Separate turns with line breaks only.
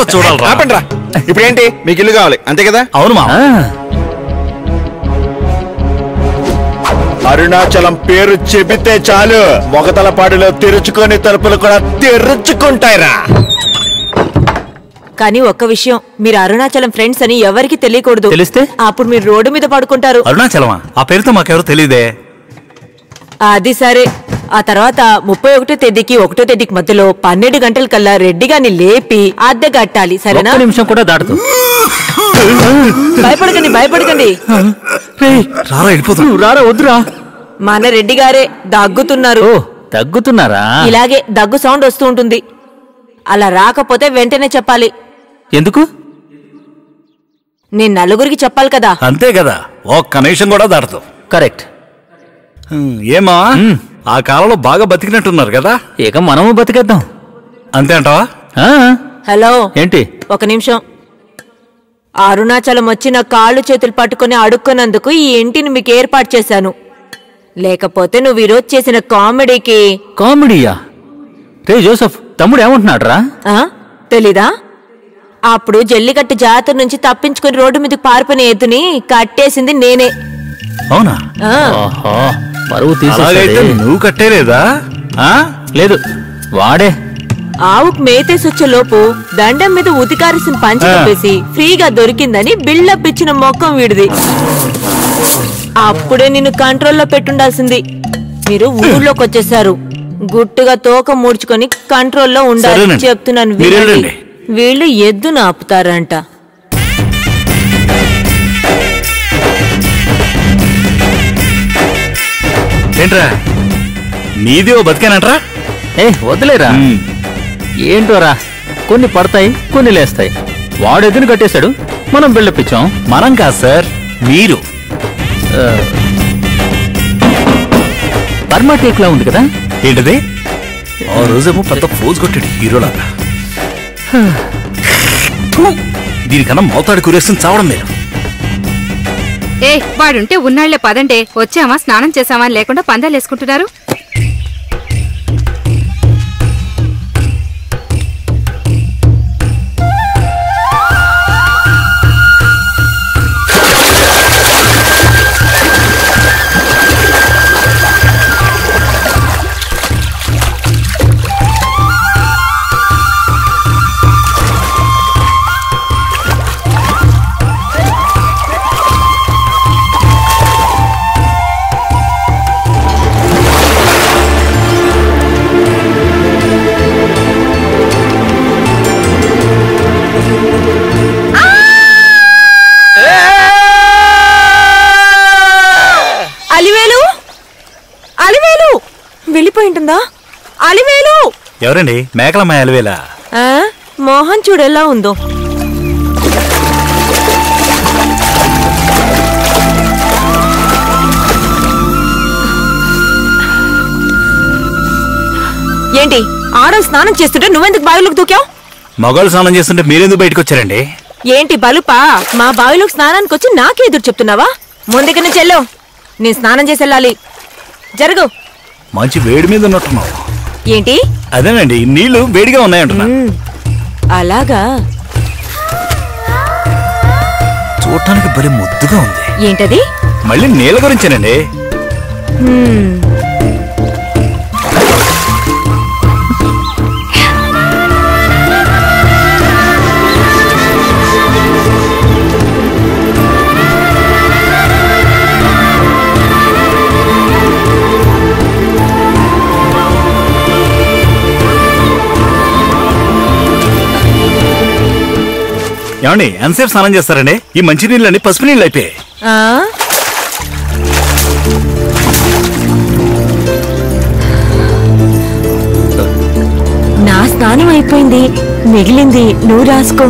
తర్వాత చూడాలి.
ఆపండ్రా. ఇప్పుడేంటి మీకు ఇల్లు కావాలి అంతే కదా?
అవును మా.
అరుణాచలం పేరు చెబితే చాలు మొగతలపాడులో తెరుచుకొని తలుపులు కూడా తెరుచుకుంటాయిరా.
కానీ ఒక్క విషయం, మీరు అరుణాచలం ఫ్రెండ్స్ అని ఎవరికి తెలియకూడదు.
తెలిస్తే
అప్పుడు మీరు రోడ్డు మీద పడుకుంటారు.
అరుణాచలమా? ఆ పేరుతో మాకెవరు తెలియదే.
అది సరే. ఆ తర్వాత 31వ తేదీకి 1వ తేదీకి మధ్యలో 12 గంటల కల్లా రెడ్డిగాని లేపి అద్దె కట్టాలి. సరేనా?
నిమిషం కూడా దాటదు.
భయపడకండి, భయపడకండి.
రారా వెళ్ళిపోతాం. రారా వద్దురా.
మన రెడ్డి గారే దగ్గుతున్నారు.
దగ్గుతున్నారా?
ఇలాగే దగ్గు సౌండ్ వస్తూ ఉంటుంది. అలా రాకపోతే వెంటనే చెప్పాలి.
ఎందుకు?
నేను నలుగురికి చెప్పాలి కదా.
అంతే కదా, ఒక్క నిమిషం కూడా దాటదు. కరెక్ట్. ఏమా ఆ కాలంలో బాగా బతికినట్టున్నారు కదా, ఇక మనము బతికేద్దాం అంతే అంటావా?
హలో,
ఏంటి?
ఒక నిమిషం. అరుణాచలం వచ్చిన కాళ్ళు చేతులు పట్టుకుని అడుక్కున్నందుకు ఈ ఇంటిని మీకు ఏర్పాటు చేశాను. లేకపోతే నువ్వు ఈరోజు చేసిన కామెడీకి.
కామెడీయా? రే జోసెఫ్, తమ్ముడు ఏమంటున్నాడు రా?
తెలీదా? అప్పుడు జల్లికట్టు జాతర నుంచి తప్పించుకుని రోడ్డు మీదకి పారిపోయిన ఎద్దుని కట్టేసింది నేనే.
అవునా? పరువు తీసేస్తే నువ్వు కట్టేలేదా? లేదు, వాడే.
ఆవుకు మేతేసొచ్చే లోపు దండం మీద ఉతికారిసిన పంచ కప్పేసి ఫ్రీగా దొరికిందని బిల్డప్ ఇచ్చిన మొక్కం వీడిది. అప్పుడే నిన్ను కంట్రోల్లో పెట్టుండాల్సింది. మీరు ఊర్లోకి వచ్చేసారు. గుట్టుగా తోక మూడ్చుకొని కంట్రోల్లో ఉండాలి చెప్తున్నాను. వీళ్ళు ఎద్దును ఆపుతారంట.
ఏంట్రా నీది ఓ బతికేనంట్రా? వదిలేరా. ఏంటోరా, కొన్ని పడతాయి, కొన్ని లేస్తాయి. వాడు ఎదురు కట్టేశాడు, మనం బిల్డప్ ఇచ్చాం. మనం కాదు సార్, మీరు. పర్మా టేక్ లా ఉంది కదా. ఏంటది? ఆ రోజేమో పెద్ద ఫోజ్ కొట్టాడు హీరోలాగా. దీనికన్నా మోతాడు కురేసుకుని చావడం మీరు.
వాడుంటే ఉన్నాళ్లే పదండే. వచ్చామా, స్నానం చేసామా లేకుండా పందాలు వేసుకుంటున్నారు.
వెళ్ళిపోయింటుందా? అలివేలు.
ఎవరండి? మేకలమ్మాయి అలివేలా?
మోహన్ చూడెలా ఉందో. ఏంటి ఆడలు స్నానం చేస్తుంటే నువ్వెందుకు బావిలోకి దూకావు?
మగవాళ్ళు స్నానం చేస్తుంటే మీరెందుకు బయటకు వచ్చారండి?
ఏంటి బలుపా, మా బావిలోకి స్నానానికి వచ్చి నాకే ఎదురు చెప్తున్నావా? ముందుకి నుంచి వెళ్ళు, నేను స్నానం చేసి వెళ్ళాలి. జరుగు.
మంచి వేడి మీద ఉన్నట్టున్నావు.
ఏంటి?
అదేనండి, నీళ్లు వేడిగా ఉన్నాయంటున్నా.
అలాగా?
చూడటానికి భలే ముద్దుగా ఉంది.
ఏంటది?
మళ్ళీ నీళ్ళ గురించేనండి. ఏమండి ఎంతసేపు స్నానం చేస్తారండి? ఈ మంచి నీళ్ళని పసుపు నీళ్ళు అయిపోయాయి.
నా స్నానం అయిపోయింది, మిగిలింది నువ్వు రాసుకో.